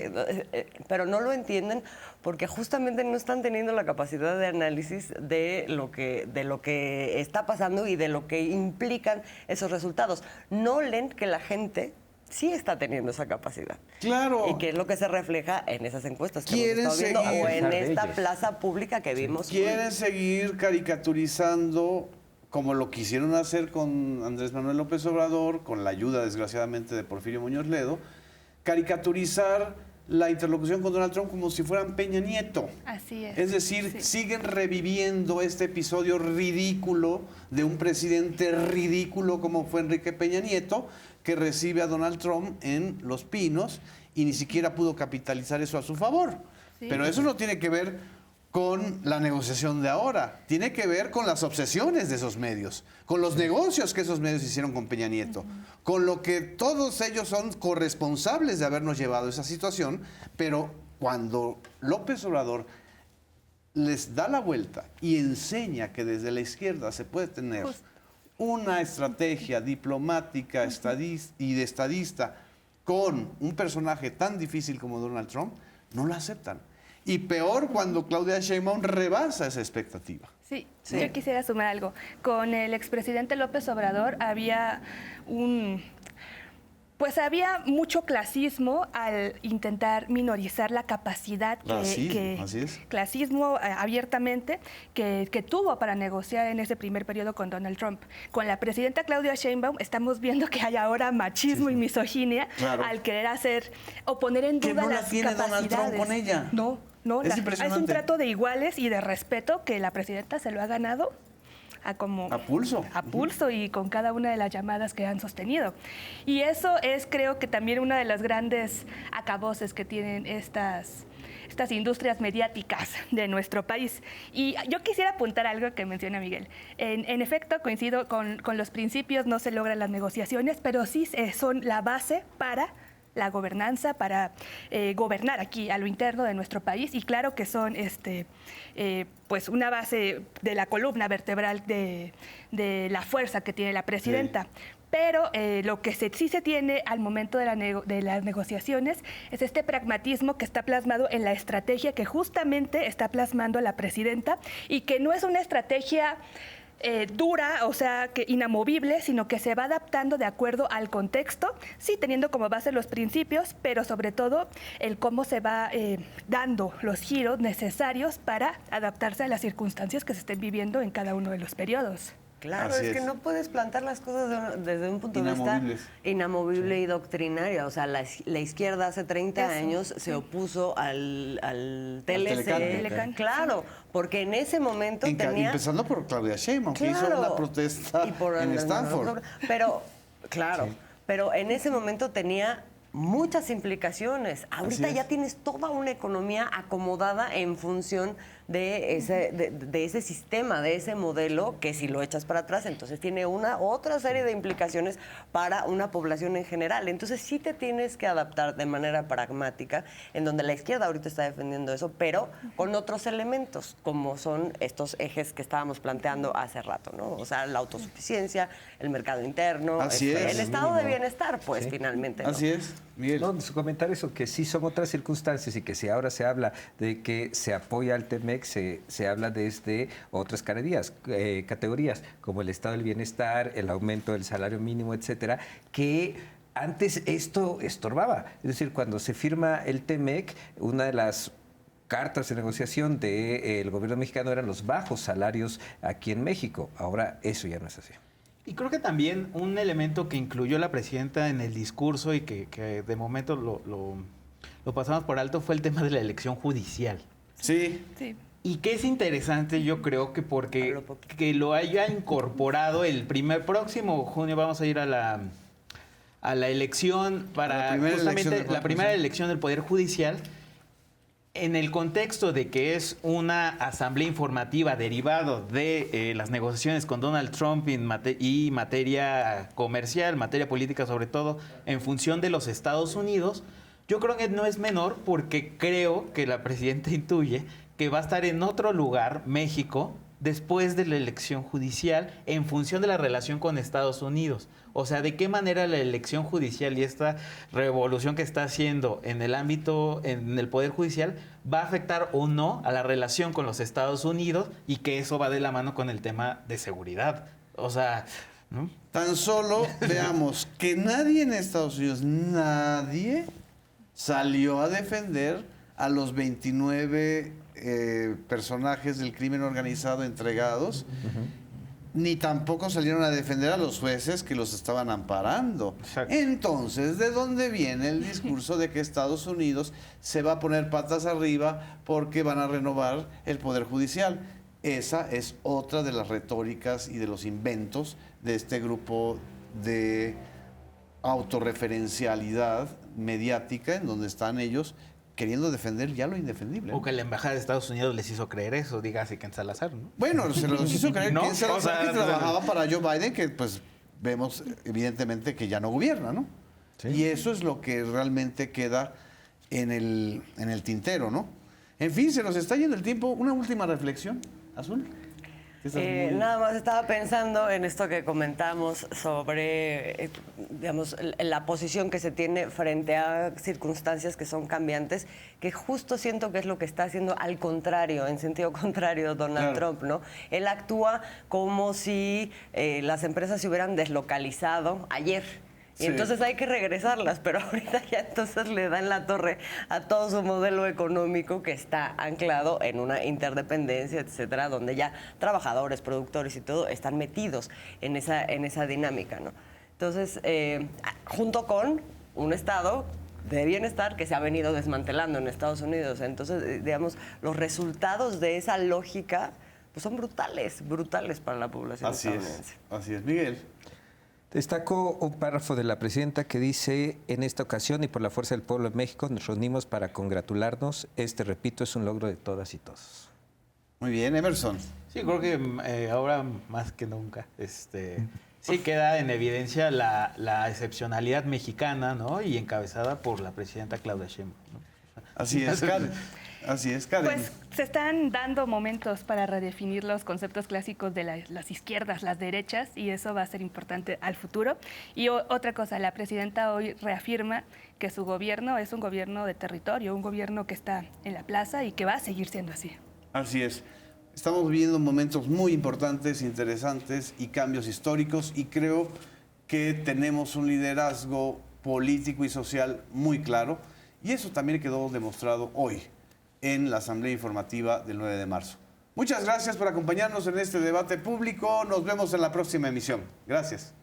pero no lo entienden porque justamente no están teniendo la capacidad de análisis de lo que está pasando y de lo que implican esos resultados. No leen que la gente sí está teniendo esa capacidad. Claro. Y que es lo que se refleja en esas encuestas que hemos estado viendo o en esta plaza pública que vimos. Quieren seguir caricaturizando como lo quisieron hacer con Andrés Manuel López Obrador, con la ayuda, desgraciadamente, de Porfirio Muñoz Ledo, caricaturizar la interlocución con Donald Trump como si fueran Peña Nieto. Así es. Es decir, siguen reviviendo este episodio ridículo de un presidente ridículo como fue Enrique Peña Nieto, que recibe a Donald Trump en Los Pinos y ni siquiera pudo capitalizar eso a su favor. Sí. Pero eso no tiene que ver con la negociación de ahora, tiene que ver con las obsesiones de esos medios, con los negocios que esos medios hicieron con Peña Nieto, con lo que todos ellos son corresponsables de habernos llevado a esa situación, pero cuando López Obrador les da la vuelta y enseña que desde la izquierda se puede tener una estrategia diplomática y de estadista con un personaje tan difícil como Donald Trump, no lo aceptan. Y peor cuando Claudia Sheinbaum rebasa esa expectativa. Sí, yo quisiera sumar algo. Con el expresidente López Obrador había había mucho clasismo al intentar minorizar la capacidad clasismo abiertamente que tuvo para negociar en ese primer periodo con Donald Trump. Con la presidenta Claudia Sheinbaum estamos viendo que hay ahora machismo y misoginia al querer hacer o poner en duda las capacidades. Donald Trump con ella. No, es impresionante. Es un trato de iguales y de respeto que la presidenta se lo ha ganado a pulso y con cada una de las llamadas que han sostenido. Y eso es, creo que también una de las grandes acaboses que tienen estas industrias mediáticas de nuestro país. Y yo quisiera apuntar algo que menciona Miguel. En efecto, coincido con los principios, no se logran las negociaciones, pero sí son la base para la gobernanza, para gobernar aquí a lo interno de nuestro país, y claro que son pues una base de la columna vertebral de la fuerza que tiene la presidenta. Sí. Pero lo que sí se tiene al momento de las negociaciones es este pragmatismo que está plasmado en la estrategia que justamente está plasmando la presidenta, y que no es una estrategia dura, o sea, que inamovible, sino que se va adaptando de acuerdo al contexto, sí teniendo como base los principios, pero sobre todo el cómo se va dando los giros necesarios para adaptarse a las circunstancias que se estén viviendo en cada uno de los periodos. Claro, es que no puedes plantar las cosas desde un punto de vista inamovible y doctrinario. O sea, la izquierda hace 30 años se opuso al TLC. Claro, porque en ese momento tenía... Empezando por Claudia Sheinbaum, que hizo una protesta en Stanford. Pero, pero en ese momento tenía muchas implicaciones. Ahorita ya tienes toda una economía acomodada en función de ese sistema, de ese modelo, que si lo echas para atrás, entonces tiene otra serie de implicaciones para una población en general. Entonces sí te tienes que adaptar de manera pragmática, en donde la izquierda ahorita está defendiendo eso, pero con otros elementos, como son estos ejes que estábamos planteando hace rato, ¿no? O sea, la autosuficiencia, el mercado interno, el estado de bienestar, pues, finalmente, ¿no? Así es. Miguel. No, su comentario es que sí son otras circunstancias, y que si ahora se habla de que se apoya al TEMEC, se habla desde otras categorías, como el estado del bienestar, el aumento del salario mínimo, etcétera, que antes esto estorbaba. Es decir, cuando se firma el TEMEC, una de las cartas de negociación del gobierno mexicano eran los bajos salarios aquí en México. Ahora eso ya no es así. Y creo que también un elemento que incluyó la presidenta en el discurso y que de momento lo pasamos por alto fue el tema de la elección judicial. Sí. Y que es interesante, yo creo que porque que lo haya incorporado el próximo junio vamos a ir a la elección para justamente la primera elección del Poder Judicial, en el contexto de que es una asamblea informativa derivado de las negociaciones con Donald Trump y materia comercial, materia política sobre todo, en función de los Estados Unidos. Yo creo que no es menor, porque creo que la presidenta intuye que va a estar en otro lugar, México, después de la elección judicial, en función de la relación con Estados Unidos. O sea, de qué manera la elección judicial y esta revolución que está haciendo en el ámbito, en el Poder Judicial, va a afectar o no a la relación con los Estados Unidos, y que eso va de la mano con el tema de seguridad. O sea, ¿no? Tan solo veamos que nadie en Estados Unidos, nadie salió a defender a los 29 personajes del crimen organizado entregados, ni tampoco salieron a defender a los jueces que los estaban amparando. Exacto. Entonces, ¿de dónde viene el discurso de que Estados Unidos se va a poner patas arriba porque van a renovar el Poder Judicial? Esa es otra de las retóricas y de los inventos de este grupo de autorreferencialidad mediática, en donde están ellos queriendo defender ya lo indefendible. O que la embajada de Estados Unidos les hizo creer eso, dígase Ken Salazar, ¿no? Bueno, se los hizo creer Ken Salazar, que trabajaba para Joe Biden, que pues vemos evidentemente que ya no gobierna, ¿no? Sí. Y eso es lo que realmente queda en el tintero, ¿no? En fin, se nos está yendo el tiempo. Una última reflexión, Azul. Nada más estaba pensando en esto que comentamos sobre, digamos, la posición que se tiene frente a circunstancias que son cambiantes, que justo siento que es lo que está haciendo al contrario, en sentido contrario, Donald Trump, ¿no? Él actúa como si las empresas se hubieran deslocalizado ayer. Y entonces hay que regresarlas, pero ahorita ya entonces le dan la torre a todo su modelo económico que está anclado en una interdependencia, etcétera, donde ya trabajadores, productores y todo están metidos en esa dinámica, ¿no? Entonces, junto con un Estado de bienestar que se ha venido desmantelando en Estados Unidos. Entonces, digamos, los resultados de esa lógica pues son brutales para la población estadounidense. Así es, Miguel. Destaco un párrafo de la presidenta que dice: en esta ocasión y por la fuerza del pueblo de México nos reunimos para congratularnos. Repito, es un logro de todas y todos. Muy bien, Emerson. Sí, creo que ahora más que nunca sí queda en evidencia la excepcionalidad mexicana, ¿no? Y encabezada por la presidenta Claudia Sheinbaum, ¿no? Así es, Karen. Así es, Karen. Pues se están dando momentos para redefinir los conceptos clásicos de las izquierdas, las derechas, y eso va a ser importante al futuro. Y otra cosa, la presidenta hoy reafirma que su gobierno es un gobierno de territorio, un gobierno que está en la plaza y que va a seguir siendo así. Así es. Estamos viviendo momentos muy importantes, interesantes y cambios históricos, y creo que tenemos un liderazgo político y social muy claro, y eso también quedó demostrado hoy en la Asamblea Informativa del 9 de marzo. Muchas gracias por acompañarnos en este debate público. Nos vemos en la próxima emisión. Gracias.